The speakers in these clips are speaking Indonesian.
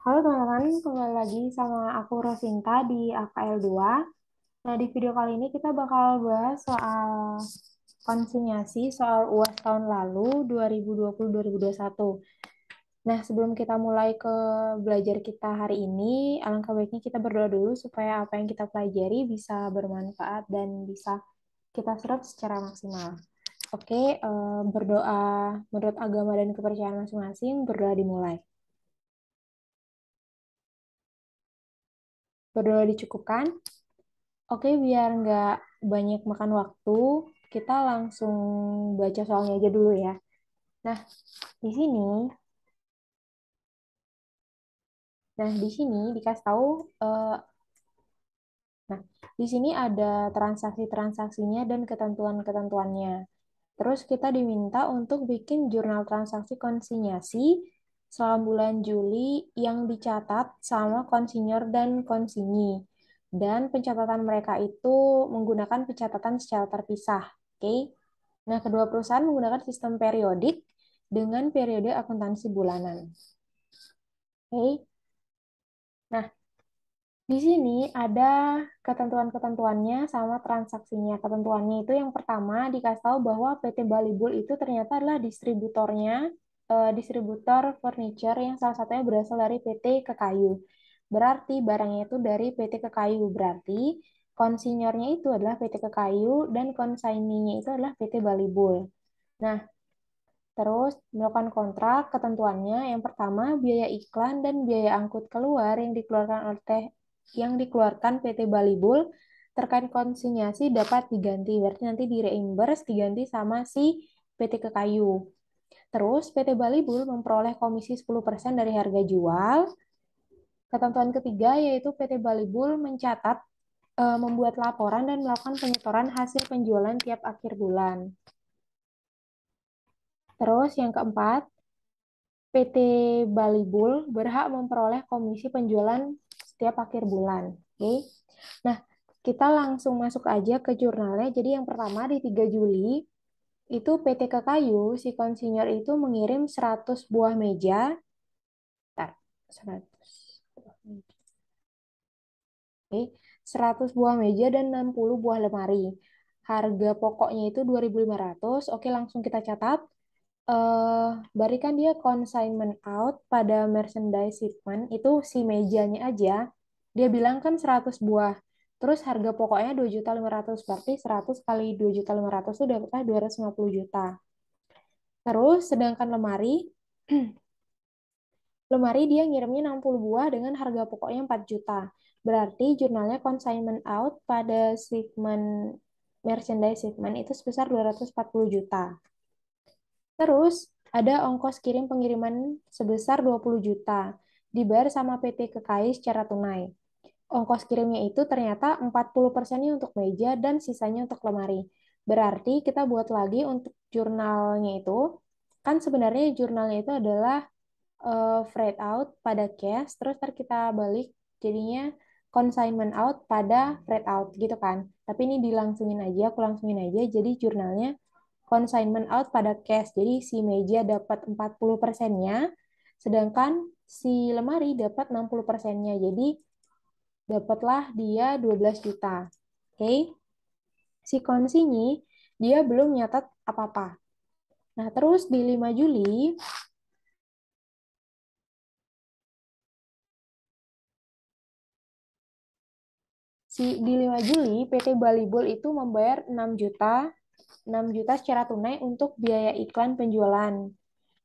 Halo teman-teman, kembali lagi sama aku Rosinta di AKL2. Nah, di video kali ini kita bakal bahas soal konsinyasi, soal UAS tahun lalu 2020-2021. Nah, sebelum kita mulai ke belajar kita hari ini, alangkah baiknya kita berdoa dulu supaya apa yang kita pelajari bisa bermanfaat dan bisa kita serap secara maksimal. Oke, berdoa menurut agama dan kepercayaan masing-masing, berdoa dimulai. Berdoa dicukupkan. Oke, biar nggak banyak makan waktu, kita langsung baca soalnya aja dulu ya. Nah, di sini, di sini dikasih tahu, eh, nah, di sini ada transaksi-transaksinya dan ketentuan-ketentuannya. Terus kita diminta untuk bikin jurnal transaksi konsinyasi selama bulan Juli yang dicatat sama konsinyor dan konsinyi. Dan pencatatan mereka itu menggunakan pencatatan secara terpisah. Oke. Nah, kedua perusahaan menggunakan sistem periodik dengan periode akuntansi bulanan. Oke. Nah, di sini ada ketentuan-ketentuannya sama transaksinya. Ketentuannya itu yang pertama dikasih tahu bahwa PT Balibul itu ternyata adalah distributor furniture yang salah satunya berasal dari PT Kekayu. Berarti barangnya itu dari PT Kekayu. Berarti konsinyornya itu adalah PT Kekayu dan konsaininya itu adalah PT Balibul. Nah, terus melakukan kontrak ketentuannya yang pertama biaya iklan dan biaya angkut keluar yang dikeluarkan PT Balibul terkait konsinyasi dapat diganti. Berarti nanti direimburse diganti sama si PT Kekayu. Terus PT Balibul memperoleh komisi 10% dari harga jual. Ketentuan ketiga yaitu PT Balibul membuat laporan dan melakukan penyetoran hasil penjualan tiap akhir bulan. Terus yang keempat, PT Balibul berhak memperoleh komisi penjualan setiap akhir bulan. Oke. Nah, kita langsung masuk aja ke jurnalnya. Jadi yang pertama di 3 Juli itu PT Kekayu, si konsinyur itu mengirim 100 buah meja. Bentar, 100 buah meja. Oke, 100 buah meja dan 60 buah lemari. Harga pokoknya itu 2.500. Oke, langsung kita catat. Barikan dia consignment out pada merchandise shipment itu si mejanya aja. Dia bilang kan 100 buah. Terus harga pokoknya 2.500.000, berarti 100 kali 2.500.000 itu dapatnya 250 juta. Terus sedangkan lemari dia ngirimnya 60 buah dengan harga pokoknya 4 juta. Berarti jurnalnya consignment out pada shipment merchandise shipment itu sebesar 240 juta. Terus ada ongkos kirim pengiriman sebesar 20 juta, dibayar sama PT KKI secara tunai. Ongkos kirimnya itu ternyata 40%-nya untuk meja dan sisanya untuk lemari. Berarti kita buat lagi untuk jurnalnya itu, kan sebenarnya jurnalnya itu adalah freight out pada cash, terus ntar kita balik jadinya consignment out pada freight out gitu kan. Tapi ini aku langsungin aja, jadi jurnalnya consignment out pada cash. Jadi si meja dapat 40%-nya, sedangkan si lemari dapat 60%-nya. Jadi dapatlah dia 12 juta. Oke. Si konsinyi dia belum nyatat apa-apa. Nah, terus di 5 Juli di 5 Juli PT Balibul itu membayar 6 juta secara tunai untuk biaya iklan penjualan.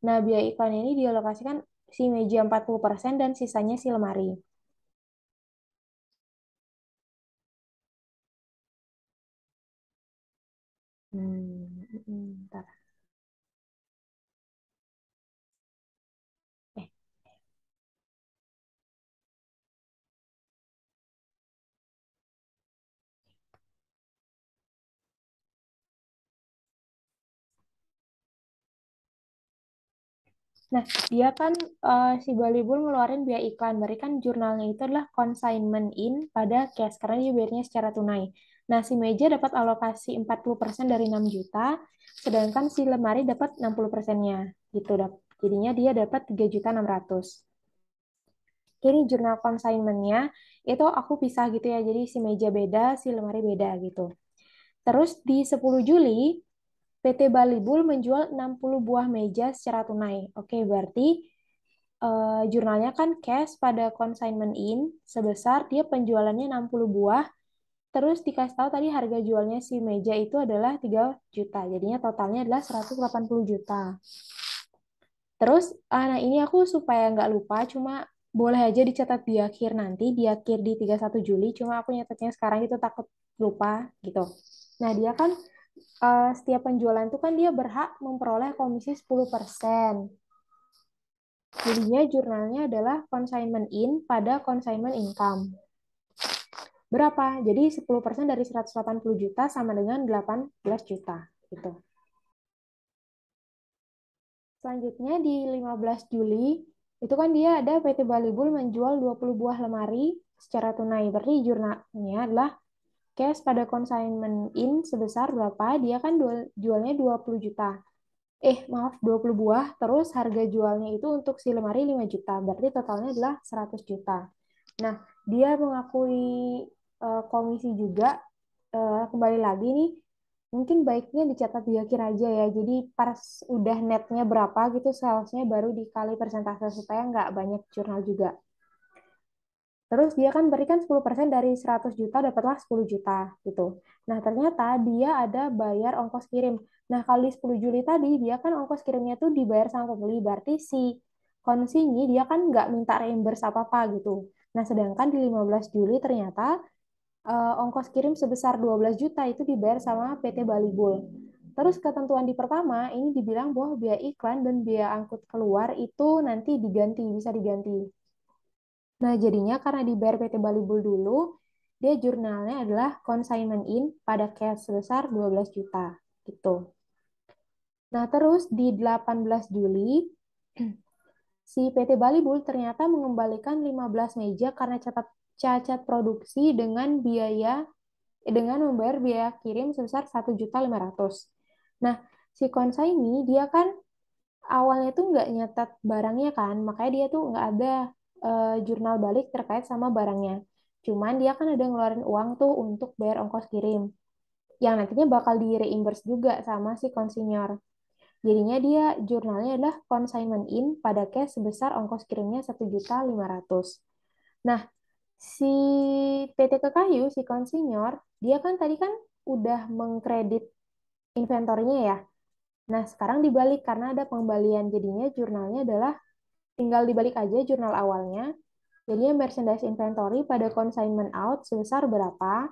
Nah, biaya iklan ini dialokasikan si meja 40% dan sisanya si lemari. Bentar. Eh, Nah, dia kan si Balibur ngeluarin biaya iklan. Berarti kan jurnalnya itu adalah consignment in pada cash karena dia bayarnya secara tunai. Nah, si meja dapat alokasi 40% dari 6 juta, sedangkan si lemari dapat 60%-nya. Gitu, Jadinya dia dapat 3.600.000. Ini jurnal consignment-nya itu aku pisah gitu ya. Jadi si meja beda, si lemari beda gitu. Terus di 10 Juli, PT Bali Bull menjual 60 buah meja secara tunai. Oke, berarti jurnalnya kan cash pada consignment in sebesar dia penjualannya 60 buah. Terus dikasih tahu tadi harga jualnya si meja itu adalah 3 juta. Jadinya totalnya adalah 180 juta. Terus, nah ini aku supaya nggak lupa, cuma boleh aja dicatat di akhir nanti, di akhir di 31 Juli, cuma aku nyatetnya sekarang itu takut lupa gitu. Nah, dia kan setiap penjualan itu kan dia berhak memperoleh komisi 10%. Jadinya jurnalnya adalah consignment in pada consignment income. Berapa? Jadi 10% dari 180 juta sama dengan 18 juta. Gitu. Selanjutnya di 15 Juli, itu kan dia ada PT Bali Bull menjual 20 buah lemari secara tunai. Berarti jurnalnya adalah cash pada consignment in sebesar berapa? Dia kan jualnya 20 juta. Maaf, 20 buah. Terus harga jualnya itu untuk si lemari 5 juta. Berarti totalnya adalah 100 juta. Nah, dia mengakui komisi juga. Kembali lagi nih, mungkin baiknya dicatat di akhir aja ya. Jadi pas udah netnya berapa gitu, salesnya baru dikali persentase supaya nggak banyak jurnal juga. Terus dia kan berikan 10% dari 100 juta, dapatlah 10 juta gitu. Nah, ternyata dia ada bayar ongkos kirim. Nah, kali 10 Juli tadi, dia kan ongkos kirimnya tuh dibayar sama pembeli. Berarti si konsinyi dia kan nggak minta reimburse apa-apa gitu. Nah, sedangkan di 15 Juli ternyata ongkos kirim sebesar 12 juta itu dibayar sama PT Bali Bull. Terus ketentuan di pertama, ini dibilang bahwa biaya iklan dan biaya angkut keluar itu nanti diganti, bisa diganti. Nah, jadinya karena dibayar PT Bali Bull dulu, dia jurnalnya adalah consignment in pada cash sebesar 12 juta. Gitu. Nah, terus di 18 Juli, si PT Bali Bull ternyata mengembalikan 15 meja karena cacat produksi dengan membayar biaya kirim sebesar 1.500.000. Nah, si konsaini dia kan awalnya tuh nggak nyatat barangnya kan, makanya dia tuh nggak ada jurnal balik terkait sama barangnya. Cuman dia kan ada ngeluarin uang tuh untuk bayar ongkos kirim, yang nantinya bakal di reimburse juga sama si konsinyur. Jadinya dia jurnalnya adalah consignment in pada cash sebesar ongkos kirimnya 1.500.000. Nah, si PT Kekayu, si konsinyur, dia kan tadi kan udah mengkredit inventornya ya. Nah, sekarang dibalik karena ada pengembalian. Jadinya jurnalnya adalah tinggal dibalik aja jurnal awalnya. Jadinya merchandise inventory pada consignment out sebesar berapa?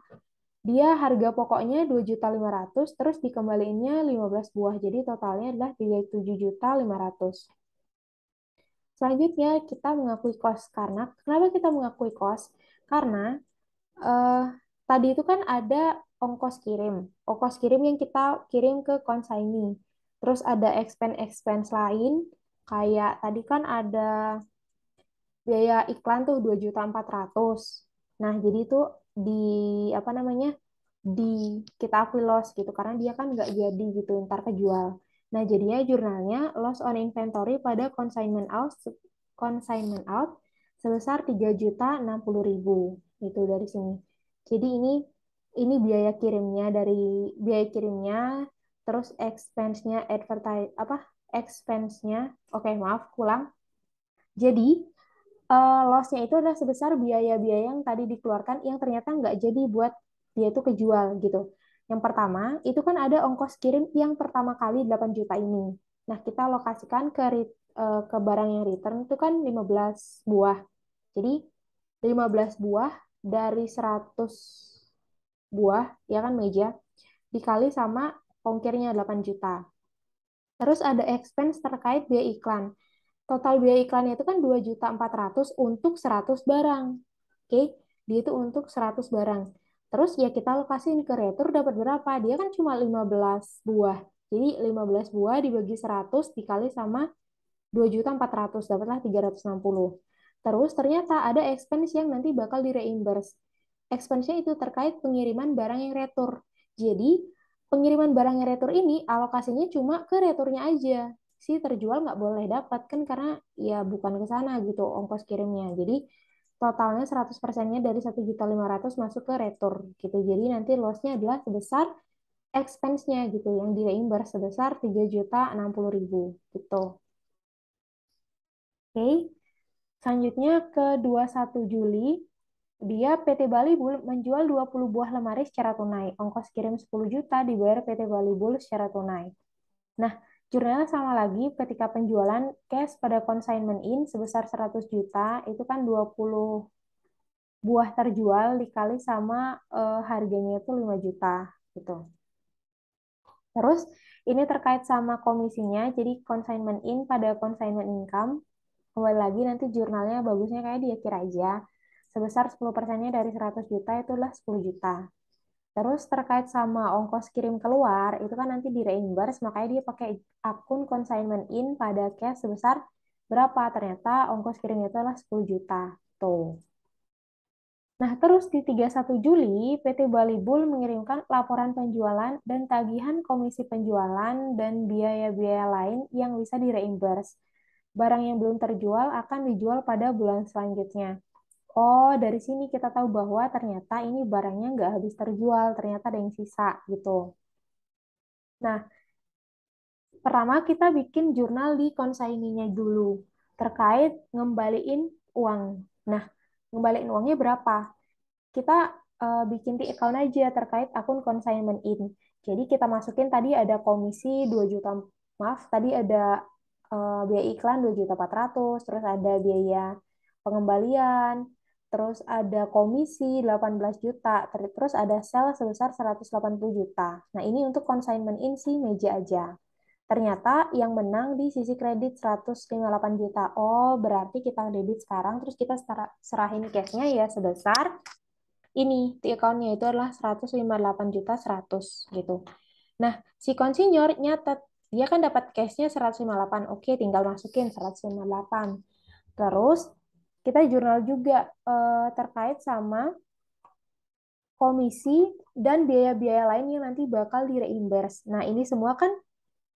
Dia harga pokoknya 2.500.000 terus dikembaliinnya 15 buah. Jadi totalnya adalah 37.500.000. Selanjutnya kita mengakui cost. Karena kenapa kita mengakui cost? Karena eh, tadi itu kan ada ongkos kirim. Ongkos kirim yang kita kirim ke konsaini. Terus ada expense-expense lain, kayak tadi kan ada biaya iklan tuh 2.400.000. Nah, jadi itu di apa namanya? Di kita akui loss gitu karena dia kan nggak jadi gitu ntar kejual. Nah, jadinya jurnalnya loss on inventory pada consignment out sebesar 3.060.000 itu dari sini. Jadi ini biaya kirimnya terus expense-nya expense-nya oke maaf ulang. Jadi loss-nya itu adalah sebesar biaya-biaya yang tadi dikeluarkan yang ternyata nggak jadi buat dia itu kejual gitu. Yang pertama, itu kan ada ongkos kirim yang pertama kali 8 juta ini. Nah, kita alokasikan ke barang yang return itu kan 15 buah. Jadi 15 buah dari 100 buah, ya kan meja, dikali sama ongkirnya 8 juta. Terus ada expense terkait biaya iklan. Total biaya iklannya itu kan 2.400.000 untuk 100 barang. Oke, dia itu untuk 100 barang. Terus ya kita lokasiin ke retur dapat berapa? Dia kan cuma 15 buah. Jadi 15 buah dibagi 100 dikali sama 2.400.000 dapatlah 360. Terus ternyata ada expense yang nanti bakal di-reimburse. Expense-nya itu terkait pengiriman barang yang retur. Jadi pengiriman barang yang retur ini alokasinya cuma ke returnya aja si terjual nggak boleh dapat kan karena ya bukan ke sana gitu ongkos kirimnya. Jadi totalnya 100%-nya dari 1.500.000 masuk ke retur gitu. Jadi nanti loss-nya adalah sebesar expense-nya gitu yang di reimburse sebesar 3.060.000 gitu. Oke. Selanjutnya ke 21 Juli, dia PT Bali Bull menjual 20 buah lemari secara tunai. Ongkos kirim 10 juta dibayar PT Bali Bull secara tunai. Nah, jurnalnya sama lagi ketika penjualan cash pada consignment in sebesar 100 juta, itu kan 20 buah terjual dikali sama harganya itu 5 juta gitu. Terus ini terkait sama komisinya, jadi consignment in pada consignment income. Kembali lagi nanti jurnalnya bagusnya kayak di akhir aja. Sebesar 10%-nya dari 100 juta itulah 10 juta. Terus terkait sama ongkos kirim keluar, itu kan nanti di reimburse, makanya dia pakai akun consignment in pada cash sebesar berapa. Ternyata ongkos kirimnya itu adalah 10 juta. Tuh. Nah, terus di 31 Juli, PT Bali Bull mengirimkan laporan penjualan dan tagihan komisi penjualan dan biaya-biaya lain yang bisa direimburse. Barang yang belum terjual akan dijual pada bulan selanjutnya. Oh, dari sini kita tahu bahwa ternyata ini barangnya nggak habis terjual, ternyata ada yang sisa gitu. Nah, pertama kita bikin jurnal di konsaininya dulu terkait ngembaliin uang. Nah, ngembaliin uangnya berapa? Kita bikin di account aja terkait akun consignment in. Jadi kita masukin tadi ada komisi 2 juta, maaf, tadi ada biaya iklan 2.400.000, terus ada biaya pengembalian, terus ada komisi 18 juta, terus ada sel sebesar 180 juta. Nah, ini untuk consignment in si meja aja. Ternyata yang menang di sisi kredit 158 juta. Oh, berarti kita debit sekarang, terus kita serahin cash-nya ya sebesar ini di account-nya itu adalah 158 juta 100 gitu. Nah, si konsinyur nyatet dia kan dapat cash-nya 158. Oke, tinggal masukin 158. Terus kita jurnal juga terkait sama komisi dan biaya-biaya lain yang nanti bakal direimburse. Nah, ini semua kan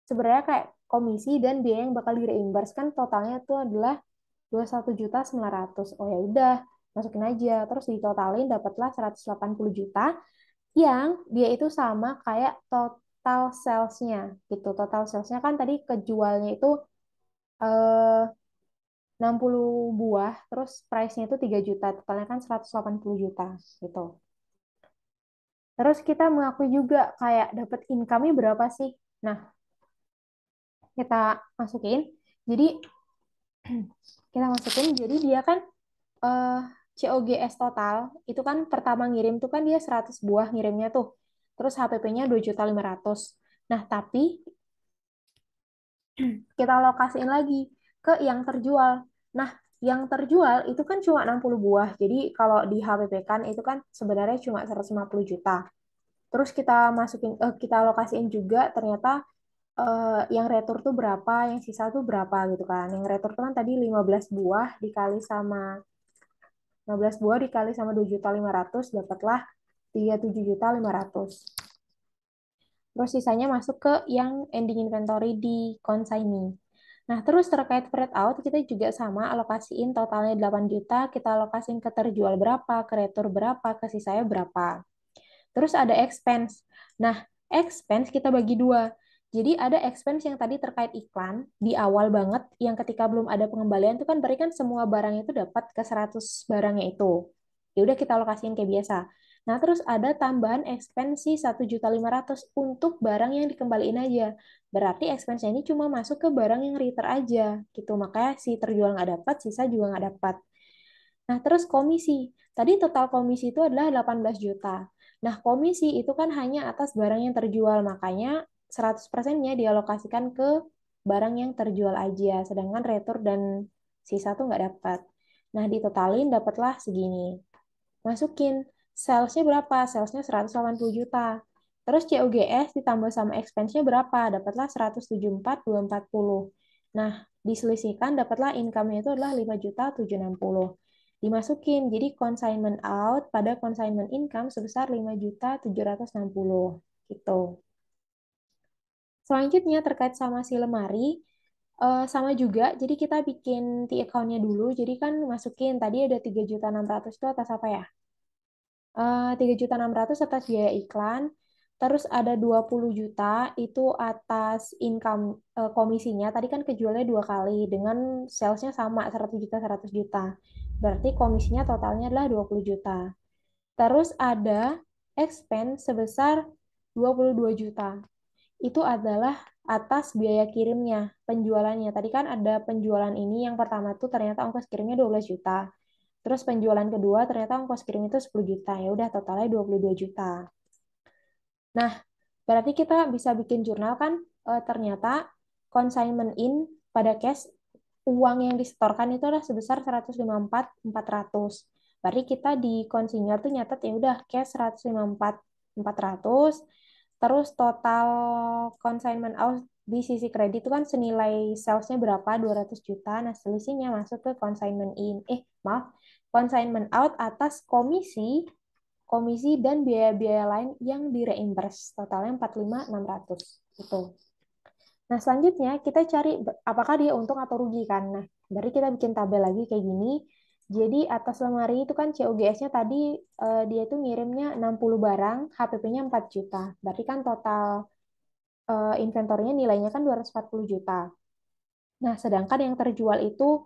sebenarnya kayak komisi dan biaya yang bakal direimburse kan totalnya itu adalah 21.900.000. Oh ya udah, masukin aja. Terus ditotalin dapatlah 180 juta yang dia itu sama kayak total sales-nya gitu. Total sales-nya kan tadi kejualnya itu eh, 60 buah, terus price-nya itu 3 juta, totalnya kan 180 juta gitu. Terus kita mengakui juga kayak dapat income-nya berapa sih? Nah, kita masukin. Jadi kita masukin, jadi dia kan eh COGS total itu kan pertama ngirim tuh kan dia 100 buah ngirimnya tuh. Terus HPP-nya 2.500.000. Nah, tapi kita lokasiin lagi ke yang terjual. Nah, yang terjual itu kan cuma 60 buah. Jadi kalau di HPP kan itu kan sebenarnya cuma 150 juta. Terus kita masukin kita lokasiin juga ternyata yang retur tuh berapa, yang sisa tuh berapa gitu kan. Yang retur tuh kan tadi 15 buah dikali sama 15 buah dikali sama 2.500.000 dapatlah 37.500.000. Terus sisanya masuk ke yang ending inventory di consignee. Nah, terus terkait freight out, kita juga sama alokasiin totalnya 8 juta, kita alokasiin ke terjual berapa, ke retur berapa, ke sisanya berapa. Terus ada expense. Nah, expense kita bagi dua. Jadi ada expense yang tadi terkait iklan, di awal banget, yang ketika belum ada pengembalian itu kan berarti kan semua barang itu dapat ke 100 barangnya itu. Ya udah kita alokasiin kayak biasa. Nah, terus ada tambahan expense 1.500.000 untuk barang yang dikembaliin aja. Berarti expense ini cuma masuk ke barang yang return aja gitu. Makanya si terjual nggak dapat, sisa juga nggak dapat. Nah, terus komisi. Tadi total komisi itu adalah 18 juta. Nah, komisi itu kan hanya atas barang yang terjual, makanya 100%-nya dialokasikan ke barang yang terjual aja, sedangkan retur dan sisa tuh nggak dapat. Nah, ditotalin dapatlah segini. Masukin salesnya berapa? Salesnya 180 juta. Terus COGS ditambah sama expense-nya berapa? Dapatlah 174.240. Nah, diselisihkan dapatlah income-nya itu adalah 5.760. Dimasukin, jadi consignment out pada consignment income sebesar 5.760 gitu. Selanjutnya terkait sama si lemari, Sama juga, jadi kita bikin T-account-nya dulu. Jadi kan masukin, tadi ada 3.600.000 itu atas apa ya? 3.600.000 atas biaya iklan. Terus ada 20 juta itu atas income komisinya. Tadi kan kejualnya 2 kali dengan salesnya sama 100 juta 100 juta. Berarti komisinya totalnya adalah 20 juta. Terus ada expense sebesar 22 juta. Itu adalah atas biaya kirimnya, penjualannya. Tadi kan ada penjualan ini yang pertama tuh ternyata ongkos kirimnya 12 juta. Terus penjualan kedua ternyata ongkos kirim itu 10 juta. Ya udah totalnya 22 juta. Nah, berarti kita bisa bikin jurnal kan ternyata consignment in pada cash uang yang disetorkan itu adalah sebesar 154.400. Berarti kita di konsinyur tuh nyatet ya udah cash 154.400. Terus total consignment out di sisi kredit itu kan senilai salesnya berapa? 200 juta. Nah, selisihnya masuk ke consignment in. Maaf. Consignment out atas komisi dan biaya-biaya lain yang direimburse. Totalnya 45.600. Gitu. Nah, selanjutnya kita cari apakah dia untung atau rugi kan. Nah, dari kita bikin tabel lagi kayak gini. Jadi atas lemari itu kan COGS-nya tadi dia itu ngirimnya 60 barang, HPP-nya 4 juta. Berarti kan total inventornya nilainya kan 240 juta. Nah, sedangkan yang terjual itu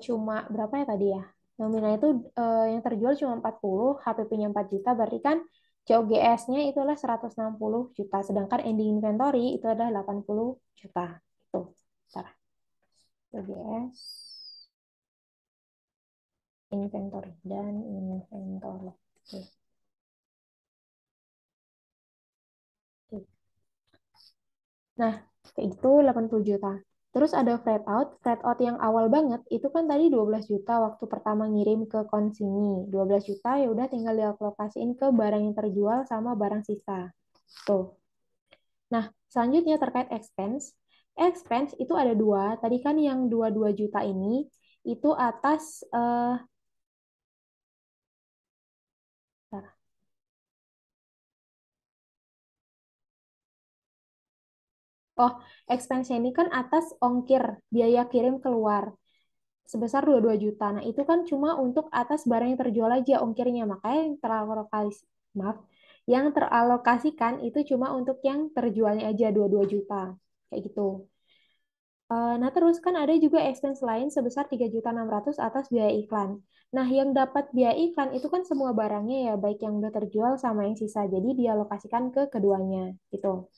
cuma berapa ya tadi ya? Nominal itu yang terjual cuma 40, HPP-nya 4 juta, berarti kan COGS-nya itu adalah 160 juta, sedangkan ending inventory itu adalah 80 juta. Itu. Bentar. COGS, inventory, dan inventory. Oke. Oke. Nah, kayak gitu 80 juta. Terus ada freight out. Freight out yang awal banget itu kan tadi 12 juta waktu pertama ngirim ke konsinyii. 12 juta ya udah tinggal dialokasiin ke barang yang terjual sama barang sisa. Tuh. Nah, selanjutnya terkait expense. Expense itu ada dua. Tadi kan yang 22 juta ini itu atas bentar. Oh, expense ini kan atas ongkir biaya kirim keluar sebesar 22 juta. Nah, itu kan cuma untuk atas barang yang terjual aja ongkirnya. Makanya yang teralokasi, maaf, yang teralokasikan itu cuma untuk yang terjualnya aja 22 juta. Kayak gitu. Nah, terus kan ada juga expense lain sebesar 3.600.000 atas biaya iklan. Nah, yang dapat biaya iklan itu kan semua barangnya ya, baik yang udah terjual sama yang sisa. Jadi dialokasikan ke keduanya gitu.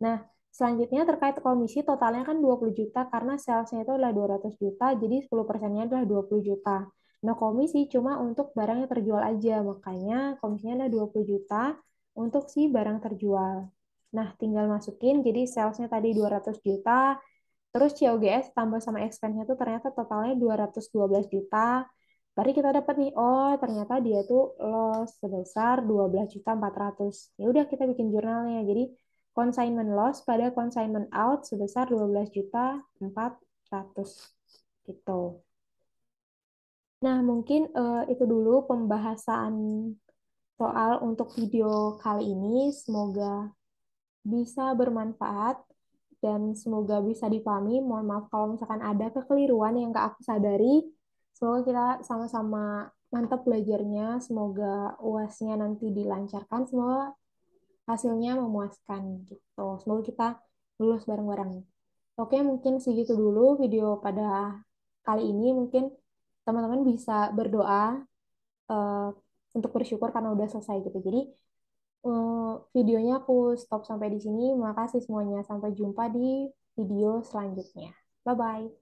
Nah, selanjutnya terkait komisi totalnya kan 20 juta karena salesnya itu adalah 200 juta, jadi 10%-nya adalah 20 juta. Nah, komisi cuma untuk barang yang terjual aja, makanya komisinya adalah 20 juta untuk si barang terjual. Nah, tinggal masukin, jadi salesnya tadi 200 juta, terus COGS tambah sama expense-nya tuh ternyata totalnya 212 juta. Berarti kita dapat nih, oh ternyata dia tuh loss sebesar 12.400. Ya udah kita bikin jurnalnya. Jadi consignment loss pada consignment out sebesar 12.400 gitu. Nah, mungkin itu dulu pembahasan soal untuk video kali ini. Semoga bisa bermanfaat dan semoga bisa dipahami. Mohon maaf kalau misalkan ada kekeliruan yang nggak aku sadari. Semoga kita sama-sama mantap belajarnya. Semoga UASnya nanti dilancarkan. Semoga hasilnya memuaskan gitu. Semoga kita lulus bareng-bareng. Oke, mungkin segitu dulu video pada kali ini. Mungkin teman-teman bisa berdoa eh, untuk bersyukur karena udah selesai gitu. Jadi videonya aku stop sampai di sini. Makasih semuanya. Sampai jumpa di video selanjutnya. Bye-bye.